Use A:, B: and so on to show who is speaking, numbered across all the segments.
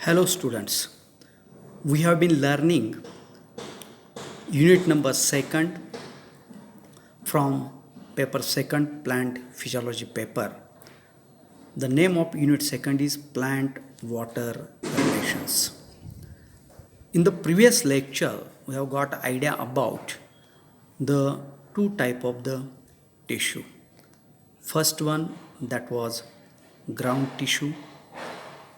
A: Hello students, we have been learning unit number 2nd from paper 2nd plant physiology paper. The name of unit 2nd is plant water relations. In the previous lecture we have got idea about the two type of the tissue. First one that was ground tissue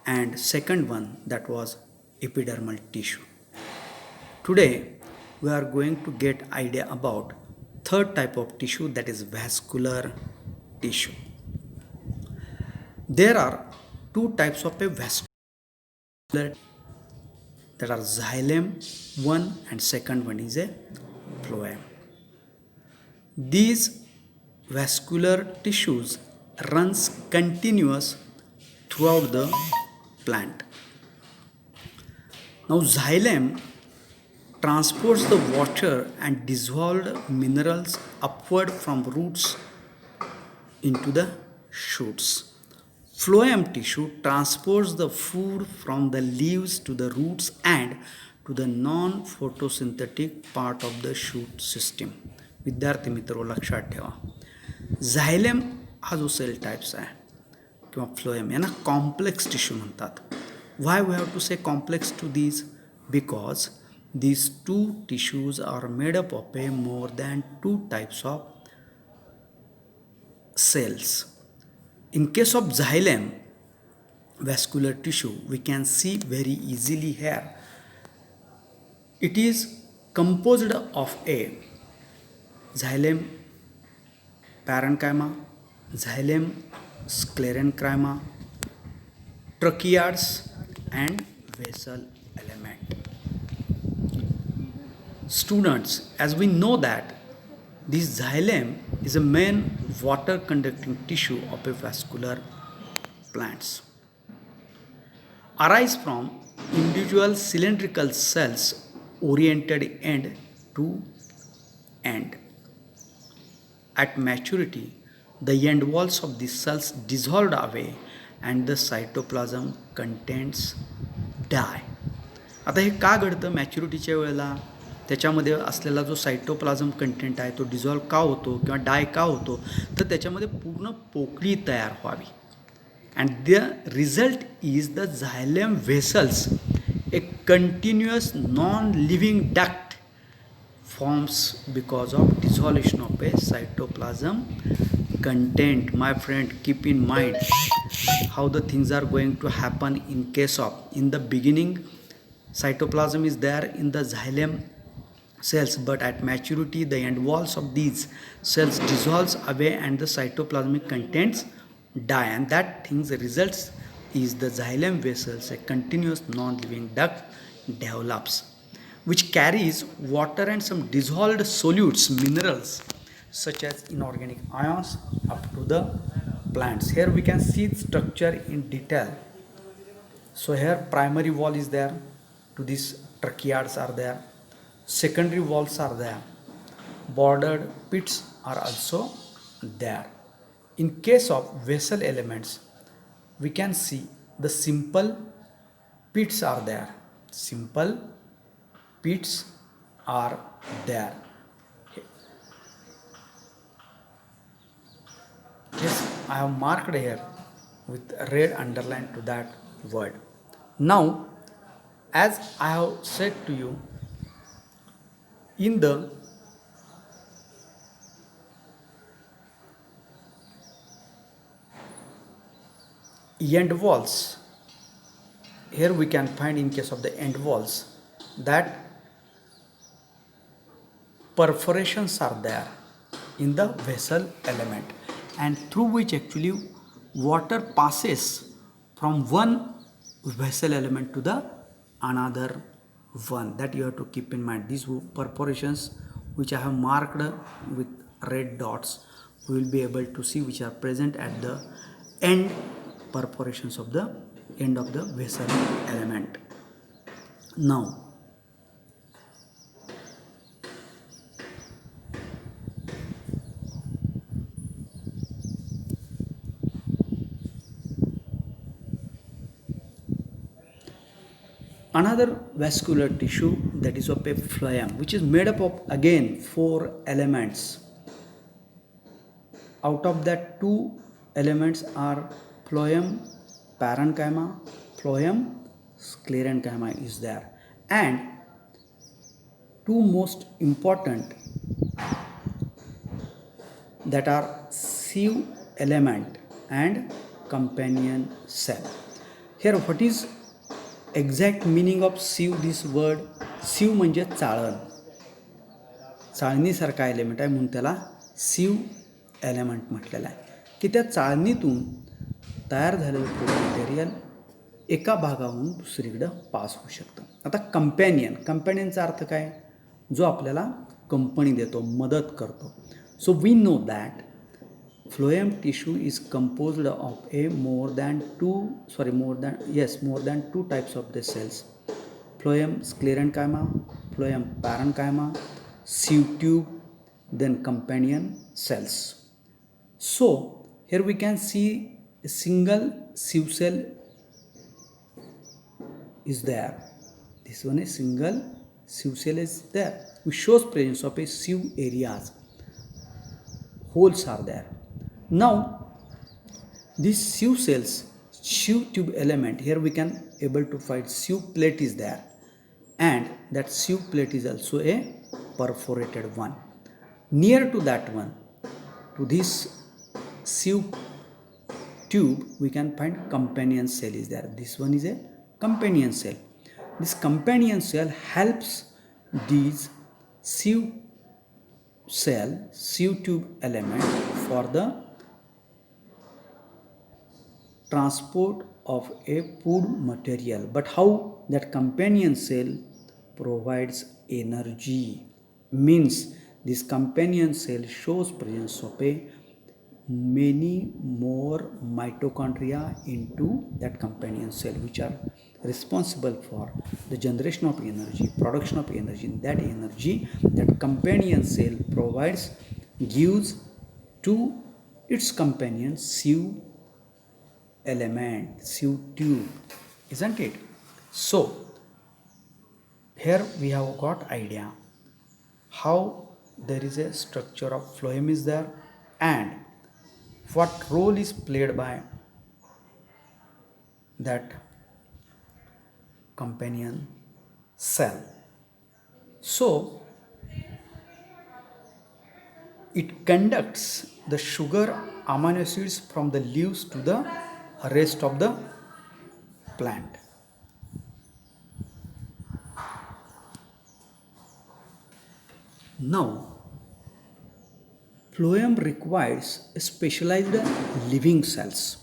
A: and second one that was epidermal tissue. Today we are going to get idea about third type of tissue, that is vascular tissue. There are two types of a vascular, that are xylem one and second one is a phloem. These vascular tissues runs continuous throughout the plant. Now xylem transports the water and dissolved minerals upward from roots into the shoots. Phloem tissue transports the food from the leaves to the roots and to the non-photosynthetic part of the shoot system. विद्यार्थी मित्रों लक्षात ठेवा, झायलेम हा जो cell types आहे किंवा phloem यांना complex tissue म्हणतात. Why we have to say complex to these? Because these two tissues are made up of a more than two types of cells. In case of xylem vascular tissue, we can see very easily here. It is composed of a xylem parenchyma, xylem sclerenchyma, tracheids and vessel element. Students, as we know that this xylem is a main water conducting tissue of a vascular plants, arise from individual cylindrical cells oriented end to end. At maturity, the end walls of these cells dissolved away and the cytoplasm contents die. आता हे का घडतं मॅच्युरिटीच्या वेळेला? त्याच्यामध्ये असलेला जो cytoplasm content आहे तो dissolve का होतो किंवा डाय का होतो? तर त्याच्यामध्ये पूर्ण पोकळी तयार व्हावी. And the result is the xylem vessels, a continuous non living duct forms because of dissolution of a cytoplasm content. My friend, keep in mind how the things are going to happen in case of, in the beginning cytoplasm is there in the xylem cells, but at maturity the end walls of these cells dissolves away and the cytoplasmic contents die, and that things results is the xylem vessels, a continuous non-living duct develops which carries water and some dissolved solutes, minerals such as inorganic ions up to the plants. Here we can see structure in detail. So here primary wall is there, to these tracheids are there, secondary walls are there, bordered pits are also there. In case of vessel elements, we can see the simple pits are there, simple pits are there. Yes, I have marked here with red underline to that word. Now, as I have said to you, in the end walls, here we can find in case of the end walls that perforations are there in the vessel element, and through which actually water passes from one vessel element to the another one. That you have to keep in mind. These perforations which I have marked with red dots, we will be able to see which are present at the end perforations of the end of the vessel element. Now Another vascular tissue, that is of a phloem, which is made up of again four elements. Out of that, two elements are phloem parenchyma, phloem sclerenchyma is there, and two most important, that are sieve element and companion cell. Here, what is exact meaning of sieve? This word sieve म्हणजे चाळण, चाळणीसारखा element आहे म्हणून त्याला सिव्ह element म्हटलेला आहे की त्या चाळणीतून तयार झालेलं food material एका भागाहून दुसरीकडं पास होऊ शकतं. आता कंपॅनियनचा अर्थ काय? जो आपल्याला कंपनी देतो, मदत करतो. So we know that phloem tissue is composed of more than two types of the cells: phloem sclerenchyma, phloem parenchyma, sieve tube, then companion cells. So here we can see a single sieve cell is there. This one is single sieve cell is there, which shows presence of a sieve areas. Holes are there. Now these sieve cells, sieve tube element, here we can able to find sieve plate is there, and that sieve plate is also a perforated one. Near to that one, to this sieve tube, we can find companion cell is there. This one is a companion cell. This companion cell helps these sieve tube element for the transport of a food material. But how that companion cell provides energy? Means this companion cell shows presence of a many more mitochondria into that companion cell, which are responsible for the generation of energy, production of energy. That energy that companion cell provides gives to its companion sieve element, sieve tube, isn't it? So here we have got idea how there is a structure of phloem is there and what role is played by that companion cell. So it conducts the sugar amino acids from the leaves to the rest of the plant. Now phloem requires specialized living cells.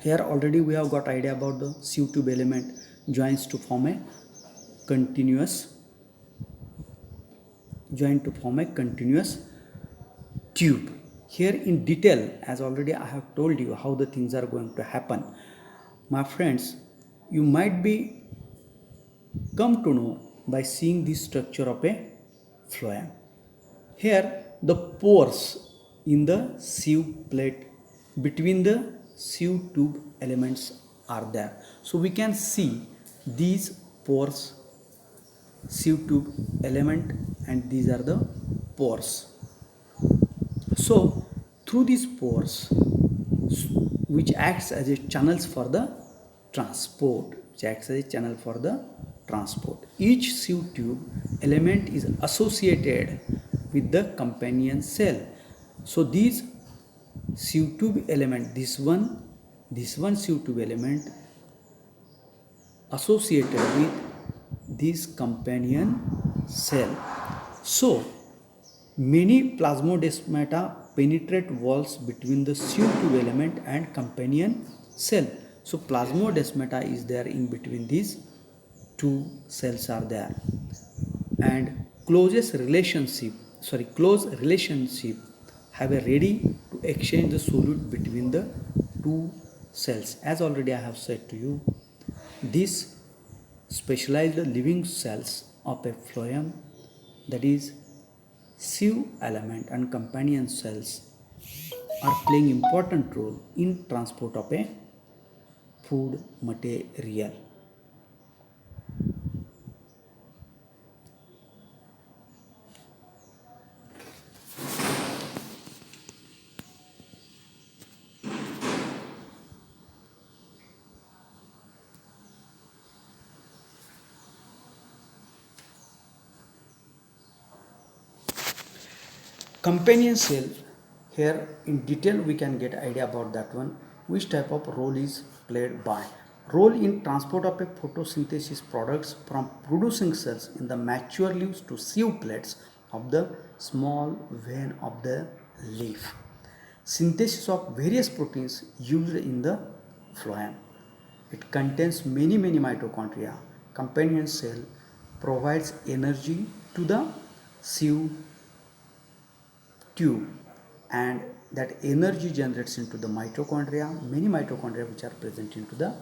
A: Here already we have got idea about the sieve tube element joins to form a continuous tube. Here in detail, as already I have told you how the things are going to happen. My friends, you might be come to know by seeing this structure of a phloem. Here the pores in the sieve plate between the sieve tube elements are there. So we can see these pores, sieve tube element, and these are the pores. So through these pores, which acts as a channels for the transport, each sieve tube element is associated with the companion cell. So these sieve tube element, this one sieve tube element associated with this companion cell. So many plasmodesmata penetrate walls between the sieve tube element and companion cell. So plasmodesmata is there in between these two cells are there, and close relationship have a ready to exchange the solute between the two cells. As already I have said to you, these specialized living cells of a phloem, that is sieve element and companion cells, are playing important role in transport of a food material. Companion cell, here in detail we can get idea about that one. Which type of role is played by? Role in transport of a photosynthesis products from producing cells in the mature leaves to sieve plates of the small vein of the leaf. Synthesis of various proteins used in the phloem. It contains many mitochondria. Companion cell provides energy to the sieve tube, and that energy generates into the mitochondria, many mitochondria which are present into the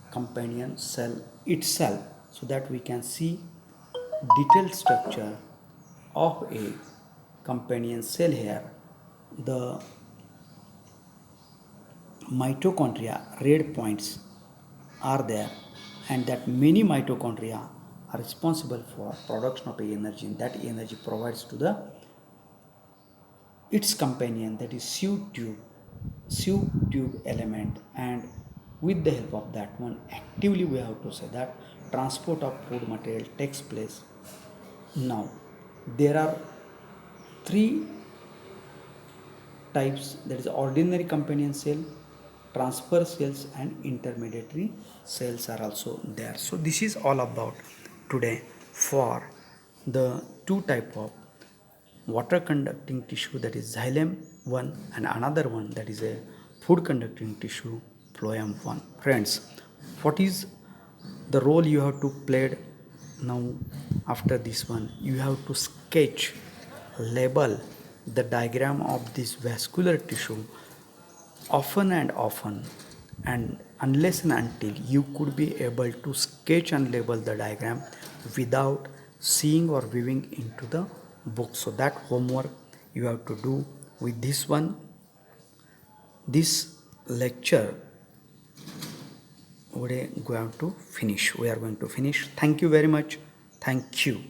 A: companion cell itself, so that we can see detailed structure of a companion cell here. The mitochondria red points are there, and that many mitochondria are responsible for production of energy, and that energy provides to the its companion, that is sieve tube element, and with the help of that one actively we have to say that transport of food material takes place. Now there are three types, that is ordinary companion cell, transfer cells, and intermediary cells are also there. So this is all about today for the two type of water conducting tissue, that is xylem 1, and another one that is a food conducting tissue, phloem 1. Friends, what is the role you have to play now? After this one you have to sketch, label the diagram of this vascular tissue often and often, and unless and until you could be able to sketch and label the diagram without seeing or viewing into the book. So that homework you have to do with this one. This lecture we are going to finish. Thank you very much. Thank you.